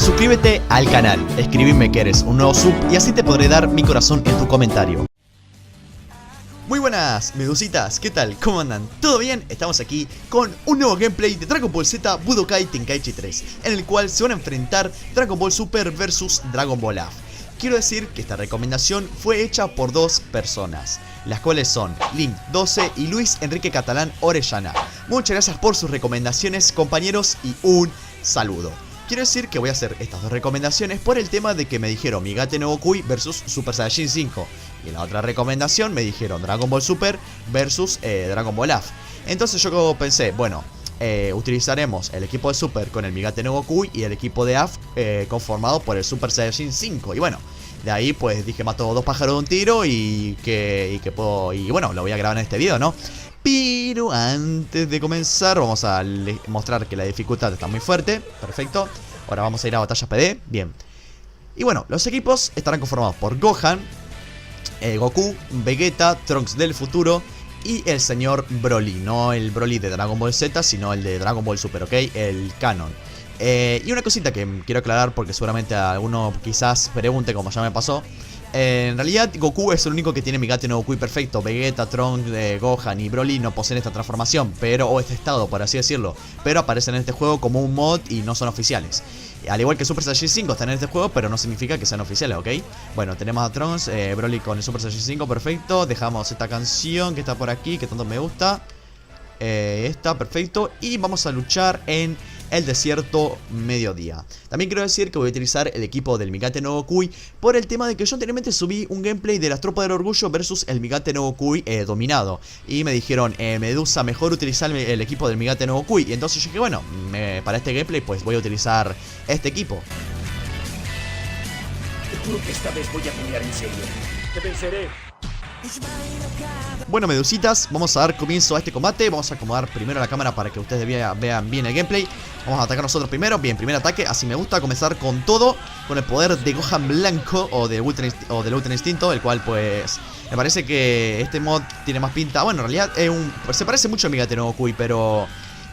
suscríbete al canal, escribime que eres un nuevo sub y así te podré dar mi corazón en tu comentario. Muy buenas, medusitas, ¿qué tal? ¿Cómo andan? ¿Todo bien? Estamos aquí con un nuevo gameplay de Dragon Ball Z Budokai Tenkaichi 3, en el cual se van a enfrentar Dragon Ball Super vs Dragon Ball AF. Quiero decir que esta recomendación fue hecha por dos personas, las cuales son Link12 y Luis Enrique Catalán Orellana. Muchas gracias por sus recomendaciones, compañeros, y un saludo. Quiero decir que voy a hacer estas dos recomendaciones por el tema de que me dijeron Migate no Gokui vs Super Saiyajin 5. Y en la otra recomendación me dijeron Dragon Ball Super vs Dragon Ball AF. Entonces yo pensé, bueno, utilizaremos el equipo de Super con el Migate no Gokui y el equipo de AF conformado por el Super Saiyajin 5. Y bueno, de ahí pues dije mato dos pájaros de un tiro y bueno, lo voy a grabar en este video, ¿no? Pero antes de comenzar vamos a mostrar que la dificultad está muy fuerte. Perfecto. Ahora vamos a ir a batallas PD. Bien. Y bueno, los equipos estarán conformados por Gohan, Goku, Vegeta, Trunks del futuro y el señor Broly. No el Broly de Dragon Ball Z, sino el de Dragon Ball Super, ¿ok? El canon. Y una cosita que quiero aclarar porque seguramente alguno quizás pregunte, como ya me pasó. En realidad Goku es el único que tiene Migate no Gokui perfecto. Vegeta, Trunks, Gohan y Broly no poseen esta transformación, o este estado, por así decirlo. Pero aparecen en este juego como un mod y no son oficiales. Al igual que Super Saiyajin 5 están en este juego, pero no significa que sean oficiales, ¿ok? Bueno, tenemos a Trunks, Broly con el Super Saiyajin 5, perfecto. Dejamos esta canción que está por aquí, que tanto me gusta. Esta, perfecto. Y vamos a luchar en el desierto mediodía. También quiero decir que voy a utilizar el equipo del Migate no Gokui por el tema de que yo anteriormente subí un gameplay de las tropas del orgullo versus el Migate no Gokui dominado. Y me dijeron, Medusa, mejor utilizar el equipo del Migate no Gokui. Y entonces yo dije, bueno, para este gameplay pues voy a utilizar este equipo. Te juro que esta vez voy a pelear en serio. Te venceré. Bueno, medusitas, vamos a dar comienzo a este combate. Vamos a acomodar primero la cámara para que ustedes vean bien el gameplay. Vamos a atacar nosotros primero. Bien, primer ataque, así me gusta comenzar con todo. Con el poder de Gohan blanco o del Ultra Instinto, el cual pues me parece que este mod tiene más pinta. Bueno, en realidad se parece mucho a Migate no Gokui, pero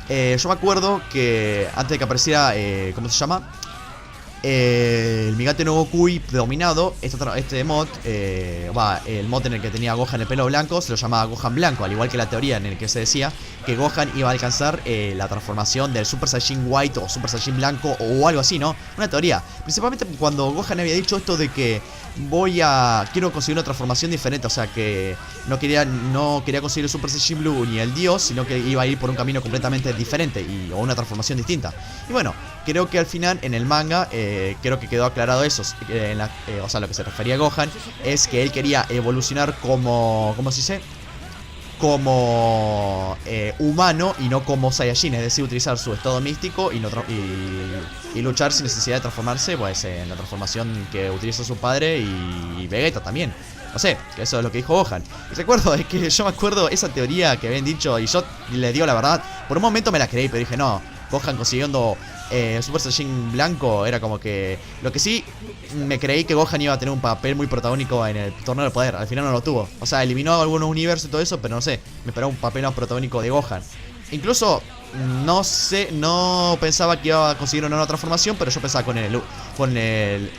yo me acuerdo que antes de que apareciera, ¿cómo se llama? El Migate no Gokui dominado, este mod, el mod en el que tenía Gohan el pelo blanco se lo llamaba Gohan blanco, al igual que la teoría en el que se decía que Gohan iba a alcanzar la transformación del Super Saiyajin White o Super Saiyajin blanco o algo así, ¿no? Una teoría, principalmente cuando Gohan había dicho esto de que quiero conseguir una transformación diferente, o sea que no quería conseguir el Super Saiyajin Blue ni el Dios, sino que iba a ir por un camino completamente diferente o una transformación distinta. Y bueno, creo que al final en el manga creo que quedó aclarado eso. O sea, lo que se refería a Gohan es que él quería evolucionar como, ¿cómo se dice? Como humano y no como Saiyajin, es decir, utilizar su estado místico y luchar sin necesidad de transformarse, pues en la transformación que utiliza su padre y Vegeta también. No sé, que eso es lo que dijo Gohan. Y recuerdo, es que yo me acuerdo esa teoría que habían dicho y yo le digo la verdad. Por un momento me la creí, pero dije, no, Gohan consiguiendo Super Saiyajin blanco era como que... Lo que sí, me creí que Gohan iba a tener un papel muy protagónico en el torneo del poder. Al final no lo tuvo. O sea, eliminó algunos universos y todo eso, pero no sé, me esperaba un papel más protagónico de Gohan. Incluso, no sé, no pensaba que iba a conseguir una nueva transformación, pero yo pensaba con el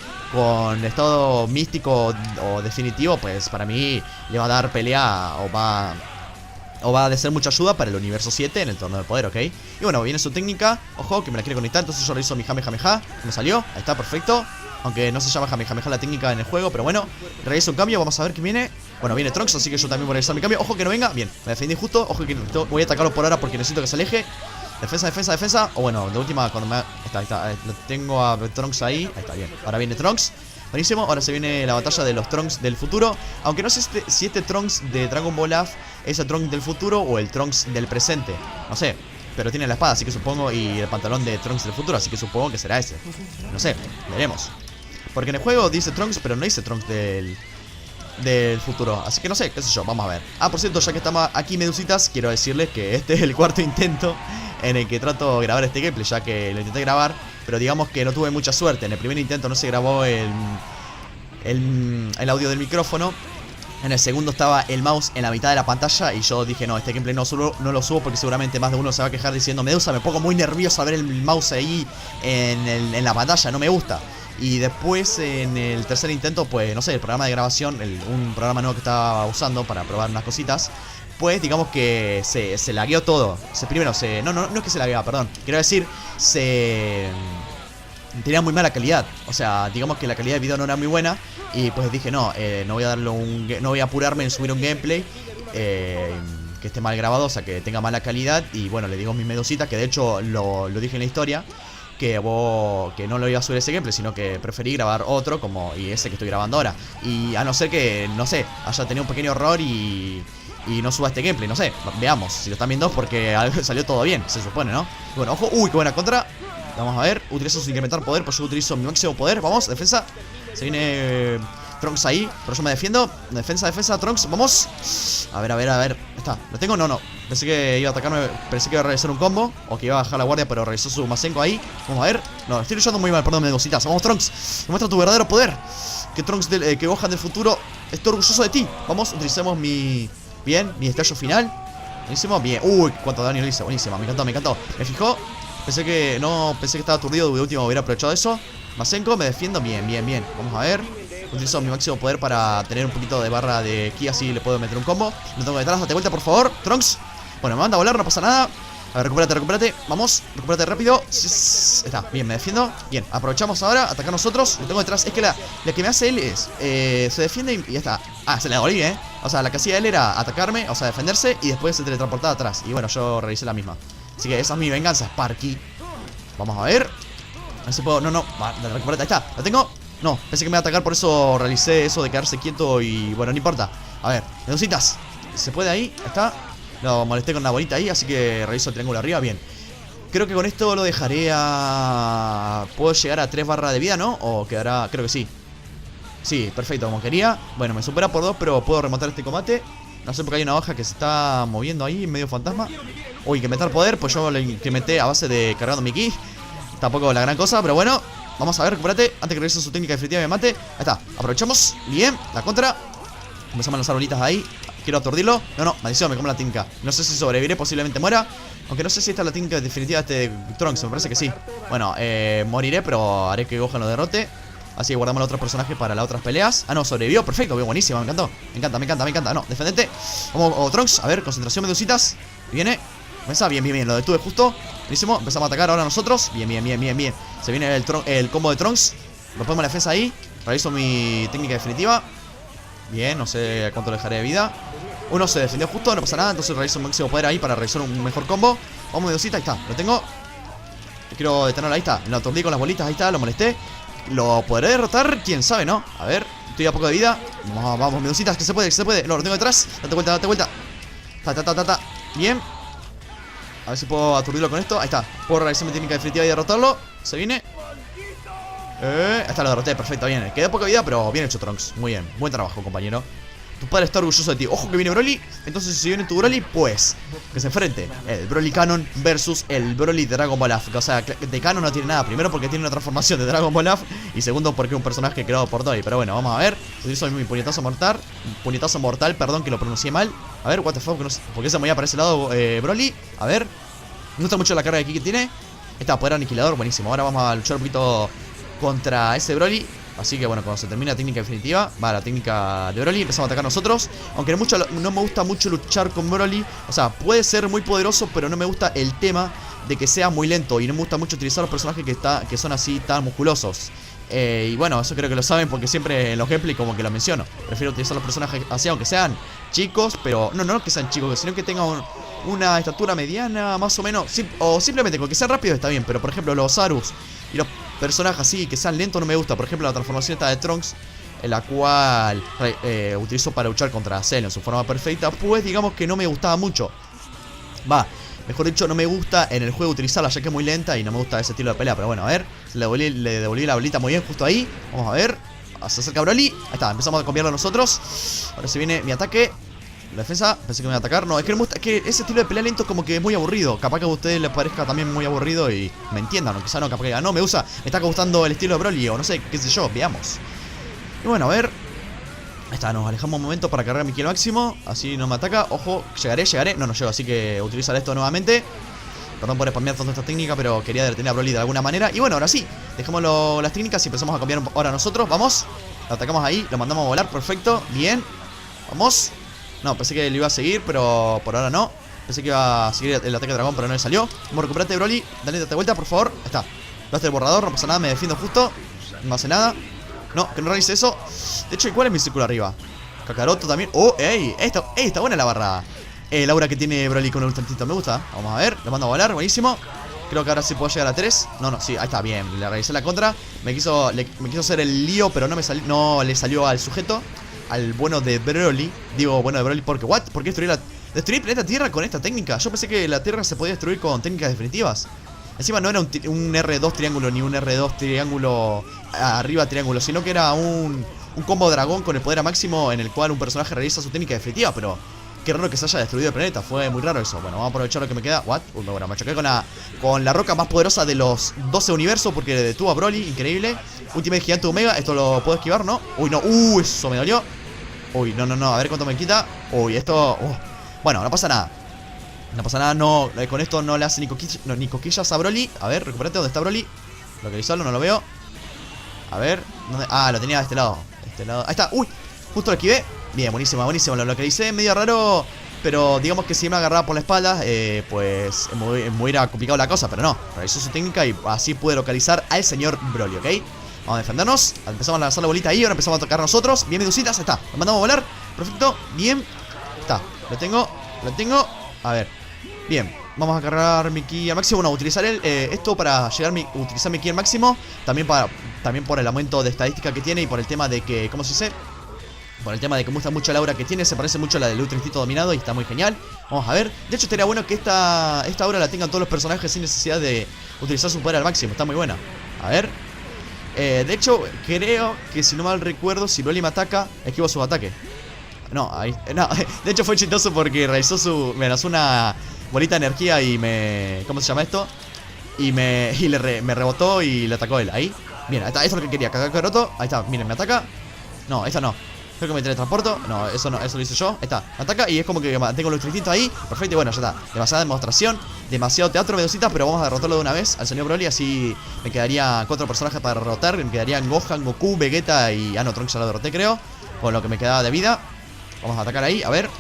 estado místico o definitivo, pues para mí le va a dar pelea o va a ser mucha ayuda para el universo 7 en el torneo de poder, ¿ok? Y bueno, viene su técnica. Ojo, que me la quiere conectar. Entonces yo le hizo mi Jamejameja. Me salió. Ahí está, perfecto. Aunque no se llama Jamejameja la técnica en el juego, pero bueno, realizo un cambio. Vamos a ver qué viene. Bueno, viene Trunks, así que yo también voy a realizar mi cambio. Ojo que no venga. Bien, me defendí justo. Ojo que voy a atacarlo por ahora porque necesito que se aleje. Defensa, defensa, defensa. O bueno, de última cuando me... Ahí está. Lo tengo a Trunks ahí. Ahí está, bien. Ahora viene Trunks. Buenísimo, ahora se viene la batalla de los Trunks del futuro. Aunque no sé si este Trunks de Dragon Ball AF es el Trunks del futuro o el Trunks del presente. No sé, pero tiene la espada, así que supongo. Y el pantalón de Trunks del futuro, así que supongo que será ese. No sé, veremos. Porque en el juego dice Trunks, pero no dice Trunks del futuro. Así que no sé, qué sé yo, vamos a ver. Ah, por cierto, ya que estamos aquí, medusitas, quiero decirles que este es el cuarto intento en el que trato de grabar este gameplay, ya que lo intenté grabar, pero digamos que no tuve mucha suerte. En el primer intento no se grabó el audio del micrófono. En el segundo estaba el mouse en la mitad de la pantalla y yo dije, no, este gameplay no lo subo porque seguramente más de uno se va a quejar diciendo, Medusa, me pongo muy nervioso a ver el mouse ahí en la pantalla, no me gusta. Y después en el tercer intento, pues no sé, el programa de grabación, un programa nuevo que estaba usando para probar unas cositas, pues digamos que se lagueó todo. No es que se lagueaba, perdón. Quiero decir, tenía muy mala calidad. O sea, digamos que la calidad de video no era muy buena. Y pues dije, no voy a no voy a apurarme en subir un gameplay que esté mal grabado, o sea, que tenga mala calidad. Y bueno, le digo a mi Medusita, que de hecho lo dije en la historia, que no lo iba a subir ese gameplay, sino que preferí grabar otro y ese que estoy grabando ahora. Y a no ser que, no sé, haya tenido un pequeño error y no suba este gameplay, no sé, veamos si lo están viendo porque salió todo bien, se supone, ¿no? Y bueno, ojo, uy, qué buena contra. Vamos a ver, utilizo su incrementar poder, pues yo utilizo mi máximo poder, vamos, defensa. Se viene Trunks ahí, pero yo me defiendo. Defensa, Trunks, vamos. A ver, está, ¿lo tengo? No, pensé que iba a atacarme, pensé que iba a realizar un combo o que iba a bajar la guardia, pero realizó su Masenko ahí. Vamos a ver, no, estoy luchando muy mal, perdón, Medositas. Vamos, Trunks, demuestra tu verdadero poder. Que Trunks, que Gohan del futuro, estoy orgulloso de ti. Vamos, utilicemos mi estallo final. Buenísimo, bien, uy, cuánto daño le hice, buenísimo, me encantó. Me fijó, pensé que estaba aturdido, de último hubiera aprovechado eso. Masenko, me defiendo, bien. Vamos a ver, utilizo mi máximo poder para tener un poquito de barra de ki, así le puedo meter un combo. Lo tengo detrás, date vuelta por favor, Trunks. Bueno, me manda a volar, no pasa nada. A ver, recupérate, vamos, recupérate rápido. Está, bien, me defiendo. Bien, aprovechamos ahora, atacar nosotros. Lo tengo detrás, es que la que me hace él es se defiende y ya está. Ah, se le devolví, o sea, la que hacía él era atacarme, o sea, defenderse y después se teletransportaba atrás. Y bueno, yo realicé la misma. Así que esa es mi venganza, Sparky. Vamos a ver. No sé si puedo, recupérate, ahí está, ¿lo tengo? No, pensé que me iba a atacar, por eso realicé eso de quedarse quieto y bueno, no importa. A ver, Medositas, ¿se puede ahí? Ahí está. Lo molesté con una bolita ahí, así que realizo el triángulo arriba, bien. Creo que con esto lo dejaré a... ¿Puedo llegar a 3 barras de vida, no? ¿O quedará...? Creo que sí. Sí, perfecto, como quería. Bueno, me supera por 2, pero puedo rematar este combate. No sé porque hay una hoja que se está moviendo ahí, medio fantasma. Uy, que meter poder, pues yo lo incrementé a base de cargando mi ki. Tampoco la gran cosa, pero bueno. Vamos a ver, recupérate, antes que realice su técnica definitiva y me mate. Ahí está, aprovechamos, bien, la contra. Empezamos a lanzar bolitas ahí. Quiero aturdirlo. No, maldición, me como la técnica. No sé si sobreviviré, posiblemente muera. Aunque no sé si esta es la técnica definitiva de este Trunks, me parece que sí. Bueno, moriré, pero haré que Gohan lo derrote. Así que guardamos a los otros personajes para las otras peleas. Ah, no, sobrevivió, perfecto, bien, buenísimo, me encantó. Me encanta. No, defendete. Vamos, Trunks, a ver, concentración, Medusitas. Viene. Comienza, bien, lo detuve justo. Buenísimo, empezamos a atacar ahora nosotros. Bien. Se viene el combo de Trunks. Rompemos la defensa ahí. Realizo mi técnica definitiva. Bien, no sé cuánto le dejaré de vida. Uno se defendió justo, no pasa nada. Entonces realizo un máximo poder ahí para realizar un mejor combo. Vamos, Medusita, ahí está, lo tengo. Quiero detenerlo, ahí está. Lo aturdí con las bolitas, ahí está, lo molesté. ¿Lo podré derrotar? ¿Quién sabe, no? A ver, estoy a poco de vida. Vamos, Medusitas, que se puede. Lo tengo detrás. Date vuelta. Ta. Bien. A ver si puedo aturdirlo con esto. Ahí está. Puedo realizar mi técnica definitiva y derrotarlo. Se viene. Ahí está, lo derroté. Perfecto, bien. Quedó poca vida, pero bien hecho, Trunks. Muy bien. Buen trabajo, compañero. Tu padre está orgulloso de ti. Ojo que viene Broly. Entonces, si viene tu Broly, pues que se enfrente el Broly Canon versus el Broly de Dragon Ball AF. O sea, de Canon no tiene nada. Primero porque tiene una transformación de Dragon Ball AF. Y segundo porque es un personaje creado por Toei. Pero bueno, vamos a ver. Utilizo mi puñetazo mortal. Perdón que lo pronuncié mal. A ver, what the fuck, no sé, ¿por qué se movía para ese lado Broly? A ver. Me gusta mucho la carga de ki que tiene. Está, poder aniquilador, buenísimo. Ahora vamos a luchar un poquito contra ese Broly. Así que bueno, cuando se termine la técnica definitiva, va la técnica de Broly, empezamos a atacar nosotros. Aunque no me gusta mucho luchar con Broly. O sea, puede ser muy poderoso, pero no me gusta el tema de que sea muy lento. Y no me gusta mucho utilizar los personajes que son así tan musculosos. Y bueno, eso creo que lo saben porque siempre en los gameplays como que lo menciono. Prefiero utilizar los personajes así, aunque sean chicos, pero no que sean chicos, sino que tengan una estatura mediana, más o menos. O simplemente con que sean rápidos está bien. Pero por ejemplo los Zarus y los personajes así que sean lentos no me gusta. Por ejemplo la transformación esta de Trunks, en la cual utilizo para luchar contra Cell en su forma perfecta, pues digamos que no me gustaba mucho. Mejor dicho, no me gusta en el juego utilizarla, ya que es muy lenta y no me gusta ese estilo de pelea. Pero bueno, a ver, le devolví la bolita muy bien justo ahí. Vamos a ver, se acerca Broly. Ahí está, empezamos a cambiarlo nosotros. Ahora se viene mi ataque. La defensa, pensé que me iba a atacar. No, es que no me gusta, es que ese estilo de pelea lento como que es muy aburrido. Capaz que a ustedes les parezca también muy aburrido y me entiendan, o quizá no, capaz que no, me está gustando el estilo de Broly o no sé, qué sé yo, veamos. Y bueno, a ver. Ahí está, nos alejamos un momento para cargar mi ki al máximo. Así no me ataca. Ojo, llegaré. No llego, así que utilizar esto nuevamente. Perdón por spamear toda esta técnica, pero quería detener a Broly de alguna manera. Y bueno, ahora sí, dejemos las técnicas y empezamos a cambiar ahora nosotros. Vamos, lo atacamos ahí, lo mandamos a volar, perfecto, bien. Vamos. No, pensé que le iba a seguir, pero por ahora no. Pensé que iba a seguir el ataque de dragón, pero no le salió. Vamos, recuperate, Broly, date vuelta, por favor. Ahí está, lo hace el borrador, no pasa nada, me defiendo justo. No hace nada. No, que no realice eso. De hecho, ¿cuál es mi círculo arriba? Kakaroto también. Oh, ey, está buena la barra. El aura que tiene Broly con el ultra instinto, me gusta. Vamos a ver, lo mando a volar, buenísimo. Creo que ahora sí puedo llegar a 3. No, sí, ahí está, bien, le realicé la contra. Me quiso hacer el lío, pero no le salió al sujeto. Al bueno de Broly. Digo, bueno de Broly porque, ¿what? ¿Por qué destruir el planeta Tierra con esta técnica? Yo pensé que la Tierra se podía destruir con técnicas definitivas. Encima no era un R2 triángulo ni un R2 triángulo arriba triángulo, sino que era un combo dragón con el poder a máximo en el cual un personaje realiza su técnica definitiva, pero qué raro que se haya destruido el planeta, fue muy raro eso. Bueno, vamos a aprovechar lo que me queda. ¿What? Bueno, me choqué con la roca más poderosa de los 12 universos porque detuvo a Broly, increíble. Ultimate gigante Omega, esto lo puedo esquivar, ¿no? Uy, no, eso me dolió. Uy, no, a ver cuánto me quita. Uy, esto... Bueno, no pasa nada. No pasa nada, no, con esto no le hace ni coquillas a Broly. A ver, recuperate, ¿dónde está Broly? Localizarlo, no lo veo. A ver, ¿dónde? Ah, lo tenía de este lado. Ahí está, uy, justo lo esquivé. Bien, buenísimo, lo localicé, medio raro. Pero digamos que si me agarraba por la espalda, pues me hubiera complicado la cosa. Pero no, realizó su técnica y así pude localizar al señor Broly, ¿ok? Vamos a defendernos, empezamos a lanzar la bolita ahí. Ahora empezamos a tocar nosotros, bien medusitas, ahí está. Lo mandamos a volar, perfecto, bien. Está, lo tengo, a ver. Bien, vamos a cargar mi ki al máximo. Bueno, utilizar esto para utilizar mi ki al máximo. También por el aumento de estadística que tiene y por el tema de que, ¿cómo se dice? Por el tema de que me gusta mucho la aura que tiene. Se parece mucho a la del ultra instinto dominado y está muy genial. Vamos a ver. De hecho, estaría bueno que esta aura la tengan todos los personajes sin necesidad de utilizar su poder al máximo. Está muy buena. A ver. De hecho, creo que si no mal recuerdo, si Broly me ataca, esquivo su ataque. No, ahí. No, de hecho fue chistoso porque me lanzó una bolita de energía y ¿cómo se llama esto? Y me rebotó y le atacó él. Ahí. Bien, ahí está, eso es lo que quería. Kakaroto. Ahí está, miren, me ataca. No, esta no. Creo que me teletransporto. No, eso lo hice yo. Ahí está, me ataca y es como que tengo los instintos ahí. Perfecto, y bueno, ya está. Demasiada demostración, demasiado teatro, medusita. Pero vamos a derrotarlo de una vez al señor Broly. Así me quedaría 4 personajes para derrotar. Me quedarían Gohan, Goku, Vegeta y... Ah, no, Trunks ya lo derroté, creo. Con lo que me quedaba de vida. Vamos a atacar ahí, a ver.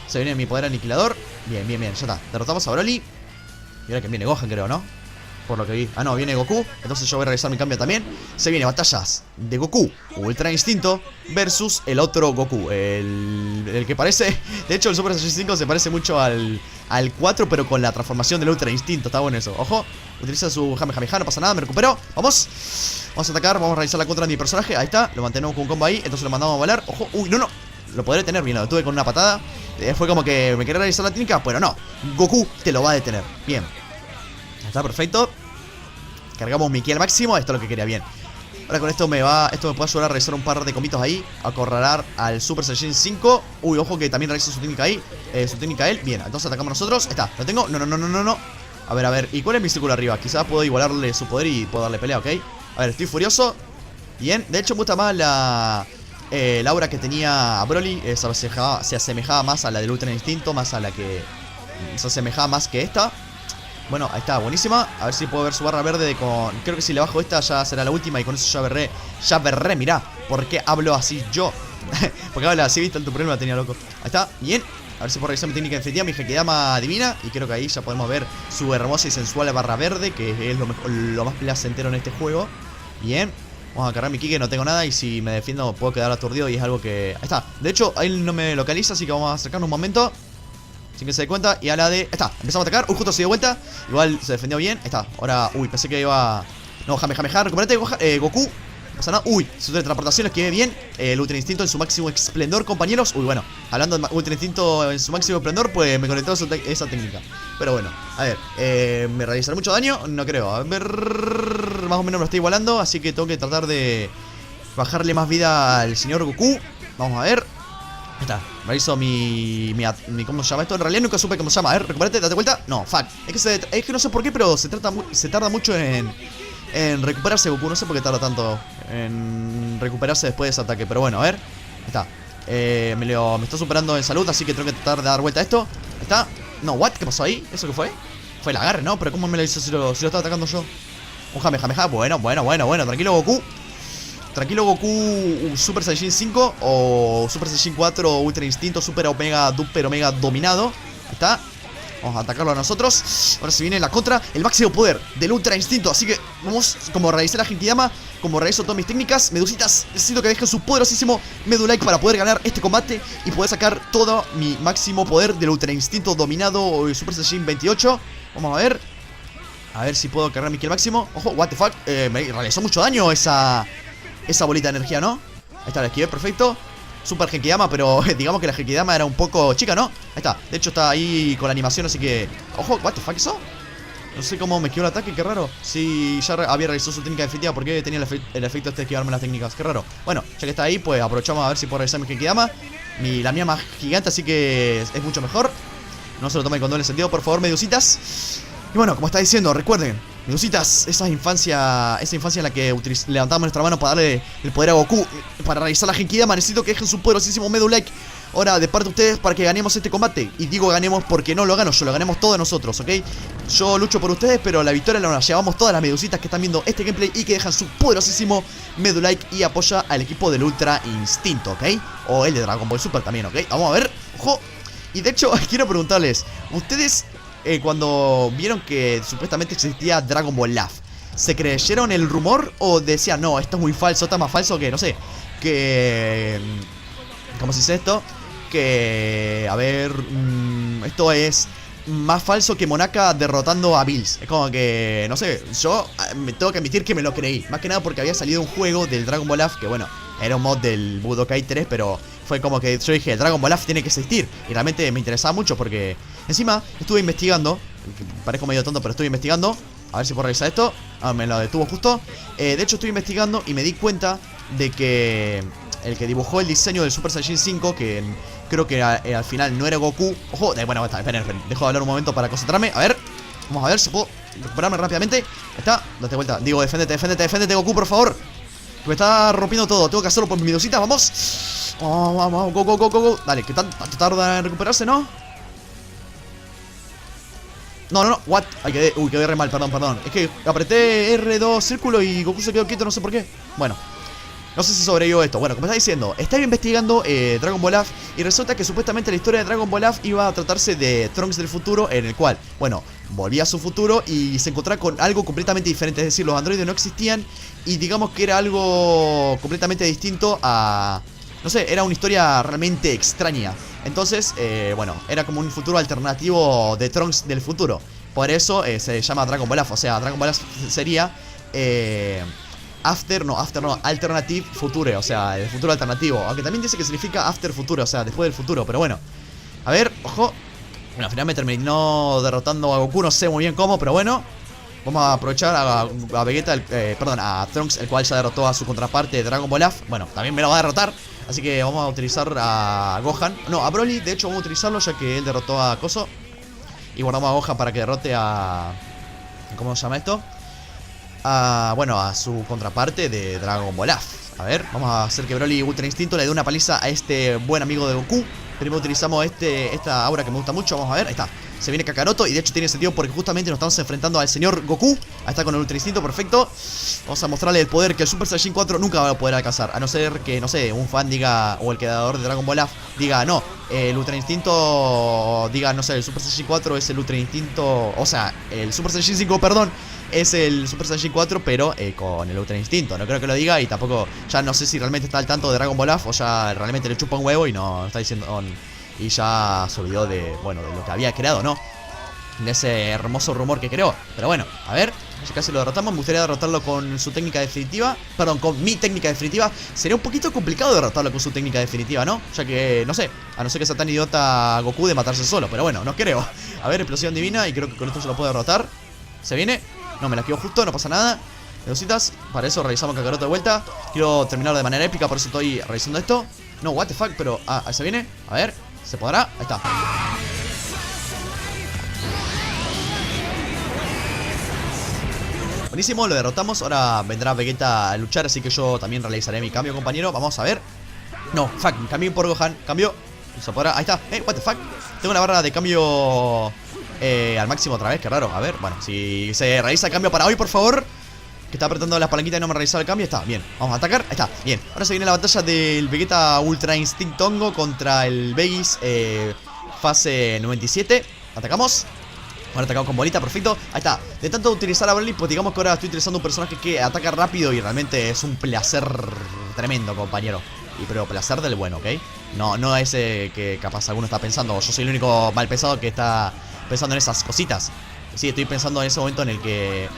Se viene mi poder aniquilador. Bien, ya está, derrotamos a Broly. Y ahora que viene Gohan, creo, ¿no? Por lo que vi. Ah, no, viene Goku. Entonces yo voy a realizar mi cambio también. Se viene batallas de Goku Ultra Instinto versus el otro Goku, el que parece... De hecho el Super Saiyan 5 se parece mucho al 4, pero con la transformación del Ultra Instinto. Está bueno eso, ojo. Utiliza su Kamehameha, no pasa nada, me recupero. Vamos a atacar, vamos a realizar la contra de mi personaje. Ahí está, lo mantenemos con un combo ahí. Entonces lo mandamos a volar, ojo, uy, no. Lo podré detener, bien, lo tuve con una patada. Fue como que me quería realizar la técnica, pero no. Goku te lo va a detener, bien. Está perfecto. Cargamos mi ki al máximo, esto es lo que quería, bien. Ahora con esto me puede ayudar a realizar un par de combitos ahí. A acorralar al Super Saiyan 5. Uy, ojo que también realiza su técnica ahí. Su técnica él, bien, entonces atacamos nosotros. Ahí está, lo tengo, no. A ver, ¿y cuál es mi círculo arriba? Quizás puedo igualarle su poder y puedo darle pelea, ¿ok? A ver, estoy furioso. Bien, de hecho me gusta más la aura que tenía Broly. Se asemejaba más a la del Ultra Instinto, más a la que... Se asemejaba más que esta. Bueno, ahí está, buenísima. A ver si puedo ver su barra verde con... Creo que si le bajo esta ya será la última. Y con eso ya verré, mirá. ¿Por qué hablo así yo? Porque habla así, viste, el problema la tenía loco. Ahí está, bien. A ver si puedo realizar mi técnica definitiva, mi Genkidama divina. Y creo que ahí ya podemos ver su hermosa y sensual barra verde, que es lo más placentero en este juego. Bien. Vamos a cargar mi ki, que no tengo nada. Y si me defiendo puedo quedar aturdido y es algo que... Ahí está, de hecho, ahí no me localiza, así que vamos a acercarnos un momento sin que se dé cuenta, y a la de... Ahí está, empezamos a atacar, justo se dio vuelta. Igual se defendió bien, ahí está. Ahora, uy, pensé que iba... No, Kamehameha, recuperate, Goku. No pasa nada, uy, su teletransportación es que ve bien. El Ultra Instinto en su máximo esplendor, compañeros. Uy, bueno, hablando de Ultra Instinto en su máximo esplendor, pues me conectó esa técnica. Pero bueno, a ver, ¿me realizará mucho daño? No creo, a ver... Más o menos me lo estoy igualando, así que tengo que tratar de bajarle más vida al señor Goku. Vamos a ver. Ahí está, realizo mi ¿cómo se llama esto? En realidad nunca supe cómo se llama. A ver, recupérate, date vuelta. No, fuck. Es que no sé por qué, pero se tarda mucho en recuperarse Goku. No sé por qué tarda tanto en recuperarse después de ese ataque. Pero bueno, a ver. Ahí está. Me está superando en salud, así que tengo que tratar de dar vuelta a esto. Ahí está. No, what? ¿Qué pasó ahí? ¿Eso qué fue? Fue el agarre, ¿no? Pero ¿cómo me lo hizo si lo estaba atacando yo? Un Jamejameja. Bueno. Tranquilo, Goku. Tranquilo, Goku. Super Saiyajin 5 o Super Saiyajin 4 Ultra Instinto Super Omega Duper Omega Dominado. Ahí está. Vamos a atacarlo a nosotros. Ahora se viene la contra. El máximo poder del Ultra Instinto. Así que vamos, como realicé la Genkidama, como realizo todas mis técnicas. Medusitas, necesito que dejen su poderosísimo Medulike para poder ganar este combate y poder sacar todo mi máximo poder del Ultra Instinto Dominado o Super Saiyajin 28. Vamos a ver. A ver si puedo cargar mi kill máximo. Ojo, what the fuck. Me realizó mucho daño esa bolita de energía, ¿no? Ahí está, la esquivé, perfecto. Super Genkidama, pero digamos que la Genkidama era un poco chica, ¿no? Ahí está, de hecho está ahí con la animación, así que... Ojo, what the fuck, ¿eso? No sé cómo me esquivó el ataque, qué raro. Si ya había realizado su técnica definitiva, ¿por qué tenía el efecto este de esquivarme las técnicas? Qué raro. Bueno, ya que está ahí, pues aprovechamos a ver si puedo realizar mi Genkidama. La mía más gigante, así que es mucho mejor. No se lo tomen con doble sentido, por favor, medusitas. Y bueno, como está diciendo, recuerden, medusitas, esa infancia en la que levantamos nuestra mano para darle el poder a Goku, para realizar la Genkidama, necesito que dejen su poderosísimo Medulike. Ahora, de parte de ustedes, para que ganemos este combate. Y digo ganemos porque no lo gano yo, lo ganemos todos nosotros, ¿ok? Yo lucho por ustedes, pero la victoria la llevamos todas las medusitas que están viendo este gameplay y que dejan su poderosísimo Medulike y apoya al equipo del Ultra Instinto, ¿ok? O el de Dragon Ball Super también, ¿ok? Vamos a ver, ojo. Y de hecho, quiero preguntarles, ¿ustedes cuando vieron que supuestamente existía Dragon Ball Love, se creyeron el rumor o decían, no, esto es muy falso, está más falso que, no sé, que... ¿Cómo se dice esto? Que... A ver... esto es más falso que Monaka derrotando a Bills. Es como que... No sé, yo me tengo que admitir que me lo creí. Más que nada porque había salido un juego del Dragon Ball Love, que bueno, era un mod del Budokai 3, pero fue como que yo dije, Dragon Ball Love tiene que existir. Y realmente me interesaba mucho porque... Encima, estuve investigando. Parezco medio tonto, pero estuve investigando. A ver si puedo revisar esto. Ah, me lo detuvo justo. De hecho, estuve investigando y me di cuenta de que el que dibujó el diseño del Super Saiyajin 5, que creo que al final no era Goku. Ojo, bueno, esperen. Dejo de hablar un momento para concentrarme. A ver, vamos a ver si puedo recuperarme rápidamente. Ahí está, date vuelta. Digo, deféndete, Goku, por favor. Que me está rompiendo todo. Tengo que hacerlo por mi medusita, vamos. Vamos, go. Dale, que tanto tarda en recuperarse, ¿no? No, what? Ay, quedé re mal, perdón. Es que apreté R2 círculo y Goku se quedó quieto, no sé por qué. Bueno, no sé si sobrevivió esto. Bueno, como está diciendo, estaba investigando Dragon Ball Love y resulta que supuestamente la historia de Dragon Ball Love iba a tratarse de Trunks del futuro, en el cual, bueno, volvía a su futuro y se encontraba con algo completamente diferente. Es decir, los androides no existían y digamos que era algo completamente distinto a... No sé, era una historia realmente extraña. Entonces, bueno, era como un futuro alternativo de Trunks del futuro. Por eso se llama Dragon Ball Love. O sea, Dragon Ball Love sería Alternative Future. O sea, el futuro alternativo. Aunque también dice que significa After Future, o sea, después del futuro. Pero bueno, a ver, ojo. Bueno, al final me terminó derrotando a Goku, no sé muy bien cómo, pero bueno. Vamos a aprovechar a Vegeta, a Trunks, el cual ya derrotó a su contraparte de Dragon Ball Love. Bueno, también me lo va a derrotar. Así que vamos a utilizar a Gohan. No, a Broly, de hecho vamos a utilizarlo ya que él derrotó a Coso. Y guardamos a Gohan para que derrote a... ¿Cómo se llama esto? Bueno, a su contraparte de Dragon Ball Love. A ver, vamos a hacer que Broly Ultra Instinto le dé una paliza a este buen amigo de Goku. Primero utilizamos esta aura que me gusta mucho. Vamos a ver, ahí está. Se viene Kakaroto y de hecho tiene sentido porque justamente nos estamos enfrentando al señor Goku. Ahí está con el Ultra Instinto, perfecto. Vamos a mostrarle el poder que el Super Saiyajin 4 nunca va a poder alcanzar. A no ser que, no sé, un fan diga, o el creador de Dragon Ball Love diga, no, el Ultra Instinto, diga, no sé, el Super Saiyajin 4 es el Ultra Instinto. O sea, el Super Saiyajin 5, perdón, es el Super Saiyajin 4, pero con el Ultra Instinto. No creo que lo diga y tampoco, ya no sé si realmente está al tanto de Dragon Ball Love o ya realmente le chupa un huevo y no está diciendo... Y ya se olvidó de, bueno, de lo que había creado, ¿no? De ese hermoso rumor que creó. Pero bueno, a ver, ya casi lo derrotamos. Me gustaría derrotarlo con su técnica definitiva. Perdón, con mi técnica definitiva. Sería un poquito complicado derrotarlo con su técnica definitiva, ¿no? Ya que, no sé, a no ser que sea tan idiota Goku de matarse solo. Pero bueno, no creo. A ver, explosión divina y creo que con esto se lo puedo derrotar. ¿Se viene? No, me la quedo justo, no pasa nada. Medositas, para eso realizamos Kakaroto de vuelta. Quiero terminarlo de manera épica, por eso estoy realizando esto. No, what the fuck, pero... ¿se viene? A ver, ¿se podrá? Ahí está. Buenísimo, lo derrotamos. Ahora vendrá Vegeta a luchar, así que yo también realizaré mi cambio, compañero. Vamos a ver. No, fuck, cambié por Gohan. Cambio. Ahí está. What the fuck. Tengo la barra de cambio al máximo otra vez, qué raro. A ver, bueno, si se realiza el cambio para hoy, por favor. Que está apretando las palanquitas y no me ha realizado el cambio. Está, bien, vamos a atacar, ahí está, bien. Ahora se viene la batalla del Vegeta Ultra Instinct Tongo contra el Vegis fase 97. Atacamos. Ahora atacamos con bolita, perfecto. Ahí está, de tanto utilizar a Broly, pues digamos que ahora estoy utilizando un personaje que ataca rápido. Y realmente es un placer tremendo, compañero. Pero placer del bueno, ¿ok? No ese que capaz alguno está pensando. Yo soy el único mal pensado que está pensando en esas cositas. Sí, estoy pensando en ese momento en el que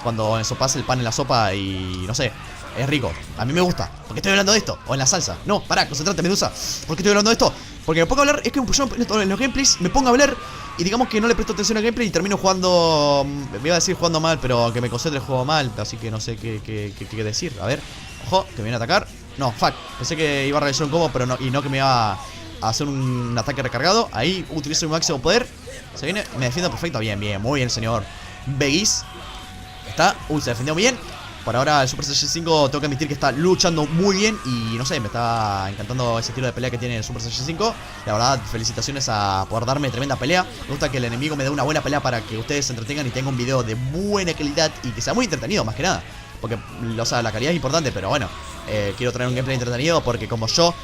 cuando ensopas el pan en la sopa y no sé, es rico. A mí me gusta. ¿Por qué estoy hablando de esto? O en la salsa. No, pará, concentrate, Medusa. ¿Por qué estoy hablando de esto? Porque me pongo a hablar, es que yo en los gameplays me pongo a hablar y digamos que no le presto atención al gameplay y termino jugando. Me iba a decir jugando mal, pero que me concentre juego mal. Así que no sé qué decir. A ver, ojo, que me viene a atacar. No, fuck, pensé que iba a realizar un combo, pero no, y no que me iba a hacer un ataque recargado. Ahí utilizo mi máximo poder. Se viene, me defiendo perfecto. Bien, bien, muy bien, señor Vegis. Está, se defendió bien. Por ahora el Super Saiyan 5 tengo que admitir que está luchando muy bien. Y no sé, me está encantando ese estilo de pelea que tiene el Super Saiyan 5. La verdad, felicitaciones por darme tremenda pelea. Me gusta que el enemigo me dé una buena pelea para que ustedes se entretengan y tengan un video de buena calidad y que sea muy entretenido, más que nada. Porque, o sea, la calidad es importante, pero bueno, quiero traer un gameplay entretenido porque como yo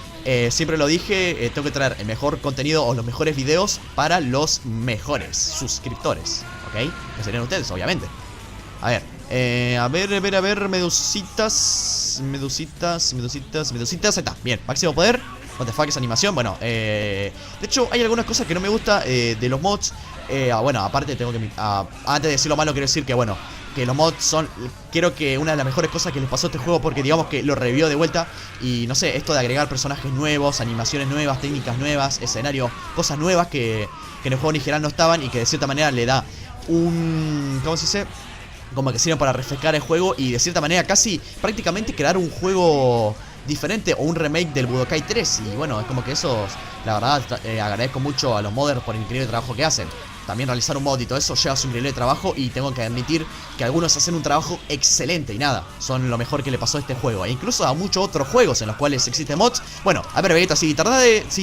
siempre lo dije, tengo que traer el mejor contenido o los mejores videos para los mejores suscriptores, ¿ok? Que serían ustedes, obviamente. A ver, medusitas. Ahí está, bien, máximo poder. What the fuck, esa animación, bueno, de hecho hay algunas cosas que no me gusta de los mods. Bueno, aparte tengo que antes de decir lo malo quiero decir que bueno, que los mods son, creo que una de las mejores cosas que les pasó a este juego, porque digamos que lo revivió de vuelta. Y no sé, esto de agregar personajes nuevos, animaciones nuevas, técnicas nuevas, escenarios, cosas nuevas que en el juego original no estaban y que de cierta manera le da un, ¿cómo se dice? Como que sirven para refrescar el juego y de cierta manera casi prácticamente crear un juego diferente o un remake del Budokai 3. Y bueno, es como que eso, la verdad, agradezco mucho a los modders por el increíble trabajo que hacen. También realizar un mod y todo eso lleva su increíble trabajo y tengo que admitir que algunos hacen un trabajo excelente y nada, son lo mejor que le pasó a este juego. E incluso a muchos otros juegos en los cuales existen mods. Bueno, a ver, Vegeta, si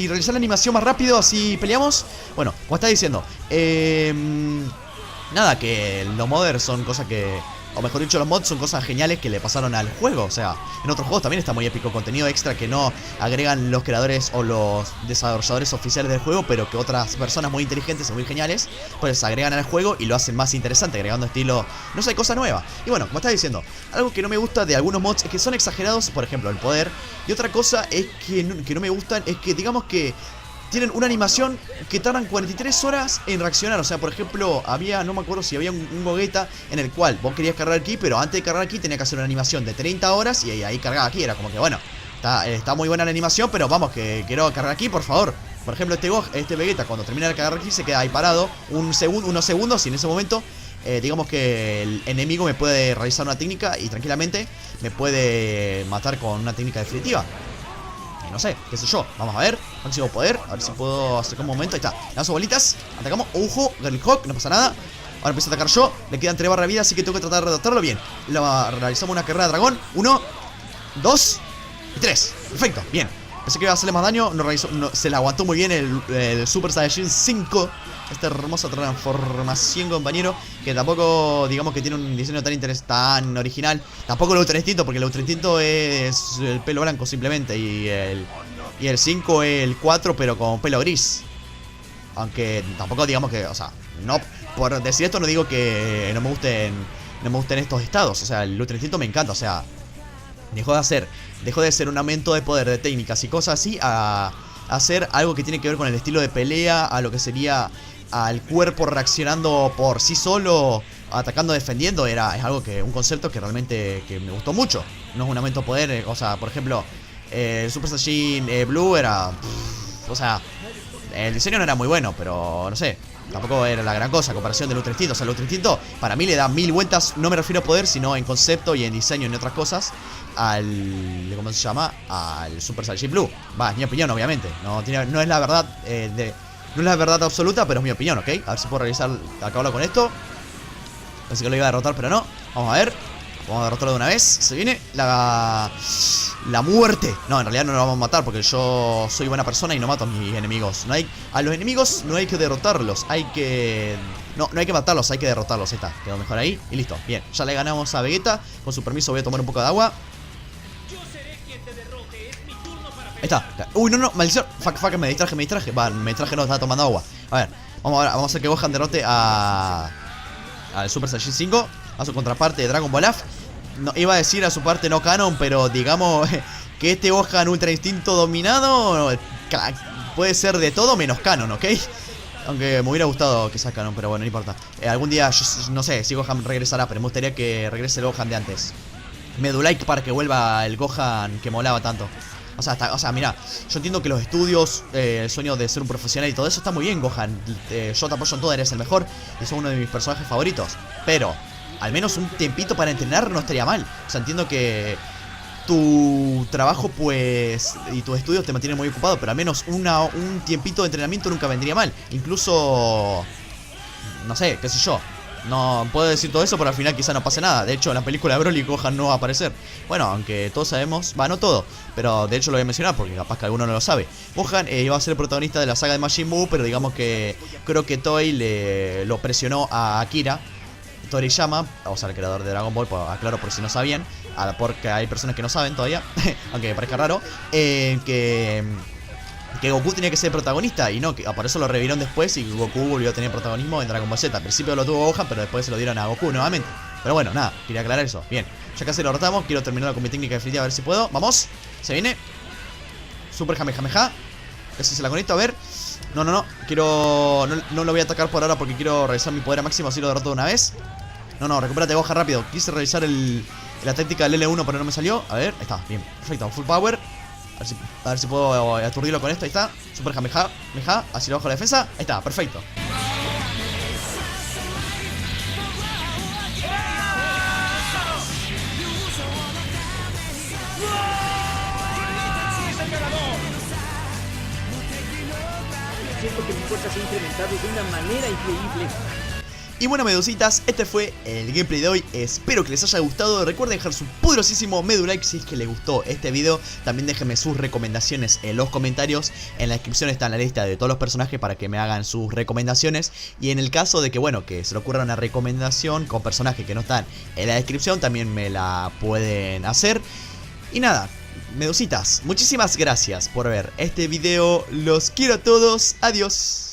realizar la animación más rápido, así peleamos. Bueno, como está diciendo, nada, que los modders son cosas que, o mejor dicho, los mods son cosas geniales que le pasaron al juego. O sea, en otros juegos también está muy épico, contenido extra que no agregan los creadores o los desarrolladores oficiales del juego, pero que otras personas muy inteligentes y muy geniales pues agregan al juego y lo hacen más interesante, agregando estilo, no sé, cosa nueva. Y bueno, como estaba diciendo, algo que no me gusta de algunos mods es que son exagerados, por ejemplo, el poder. Y otra cosa es que no me gustan, es que digamos que tienen una animación que tardan 43 horas en reaccionar. O sea, por ejemplo, no me acuerdo si había un Gogeta en el cual vos querías cargar aquí, pero antes de cargar aquí tenía que hacer una animación de 30 horas y ahí cargaba aquí. Era como que, bueno, está muy buena la animación, pero vamos, que quiero cargar aquí, por favor. Por ejemplo, este Vegeta cuando termina de cargar aquí se queda ahí parado unos segundos y en ese momento, digamos que el enemigo me puede realizar una técnica y tranquilamente me puede matar con una técnica definitiva. No sé, qué sé yo, vamos a ver. Máximo poder, a ver si puedo acercar un momento. Ahí está, lanzo bolitas, atacamos. Ojo, Girl Hawk, no pasa nada. Ahora empiezo a atacar yo, le quedan 3 barras de vida, así que tengo que tratar de adaptarlo bien. Realizamos una carrera de dragón, 1, 2 y 3, perfecto, bien. Pensé que iba a hacerle más daño, se le aguantó muy bien el Super Saiyajin 5. Esta hermosa transformación, compañero, que tampoco, digamos que tiene un diseño tan original. Tampoco el Ultra Instinto, porque el Ultra Instinto es el pelo blanco simplemente. Y el 5 es el 4, pero con pelo gris. Aunque tampoco digamos que, o sea, no, por decir esto no digo que no me gusten estos estados. O sea, el Ultra Instinto me encanta, o sea, dejó de ser un aumento de poder, de técnicas y cosas así, a hacer algo que tiene que ver con el estilo de pelea, a lo que sería al cuerpo reaccionando por sí solo, atacando, defendiendo. Es algo un concepto que realmente me gustó mucho. No es un aumento de poder, o sea, por ejemplo, el Super Saiyan Blue era, o sea, el diseño no era muy bueno, pero no sé, tampoco era la gran cosa a comparación del Ultra Instinto. O sea, el Ultra Instinto para mí le da 1000 vueltas, no me refiero a poder, sino en concepto y en diseño y en otras cosas, ¿cómo se llama? Al Super Saiyan Blue. Va, es mi opinión, obviamente. No es la verdad, no es la verdad absoluta, pero es mi opinión, ¿ok? A ver si puedo acabarlo con esto. Pensé que lo iba a derrotar, pero no. Vamos a ver. Vamos a derrotarlo de una vez. Se viene la la muerte. No, en realidad no lo vamos a matar porque yo soy buena persona y no mato a mis enemigos. A los enemigos no hay que derrotarlos, hay que... No hay que matarlos, hay que derrotarlos. Ahí está, quedó mejor ahí y listo. Bien, ya le ganamos a Vegeta. Con su permiso voy a tomar un poco de agua. Ahí está. Uy, no, maldición. Fuck, me distraje. Va, me distraje, no, estaba tomando agua. A ver, vamos a hacer que Gohan derrote al Super Saiyajin 5, a su contraparte de Dragon Ball F. No, iba a decir a su parte no canon, pero digamos que este Gohan Ultra Instinto dominado puede ser de todo menos canon, ¿ok? Aunque me hubiera gustado que sea canon, pero bueno, no importa. Algún día, yo no sé si Gohan regresará, pero me gustaría que regrese el Gohan de antes. Me do like para que vuelva el Gohan que molaba tanto. O sea, mira, yo entiendo que los estudios, el sueño de ser un profesional y todo eso está muy bien, Gohan. Yo te apoyo en todo, eres el mejor y sos uno de mis personajes favoritos. Pero al menos un tiempito para entrenar no estaría mal. O sea, entiendo que tu trabajo, pues, y tus estudios te mantienen muy ocupado, pero al menos un tiempito de entrenamiento nunca vendría mal. Incluso, no sé, qué sé yo. No puedo decir todo eso, pero al final quizá no pase nada. De hecho, en la película de Broly Gohan no va a aparecer. Bueno, aunque todos sabemos, no todo, pero de hecho lo voy a mencionar porque capaz que alguno no lo sabe. Gohan iba a ser el protagonista de la saga de Majin Buu, pero digamos que creo que Toei lo presionó a Akira Toriyama, o sea, el creador de Dragon Ball, pues, aclaro por si no sabían, porque hay personas que no saben todavía, aunque me parezca raro, que Goku tenía que ser protagonista y no, que por eso lo revivieron después y Goku volvió a tener protagonismo en Dragon Ball Z. Al principio lo tuvo Gohan, pero después se lo dieron a Goku nuevamente. Pero bueno, nada, quería aclarar eso. Bien, ya casi lo derrotamos, quiero terminar con mi técnica definitiva a ver si puedo. Vamos, se viene Super Kamehameha. Ese se la conecto, a ver. No, quiero... No lo voy a atacar por ahora porque quiero revisar mi poder a máximo, así lo derroto de una vez. No, recupérate Gohan rápido. Quise revisar la táctica del L1 pero no me salió. A ver, ahí está, bien, perfecto, full power. A ver si puedo aturdirlo con esto, ahí está. Super Kamehameha, así lo bajo la defensa. Ahí está, perfecto. Siento que mi fuerza se ha incrementado de una manera increíble. Y bueno, medusitas, este fue el gameplay de hoy. Espero que les haya gustado. Recuerden dejar su poderosísimo medu like si es que les gustó este video. También déjenme sus recomendaciones en los comentarios. En la descripción está la lista de todos los personajes para que me hagan sus recomendaciones. Y en el caso de que, bueno, que se le ocurra una recomendación con personajes que no están en la descripción, también me la pueden hacer. Y nada, medusitas, muchísimas gracias por ver este video. Los quiero a todos. Adiós.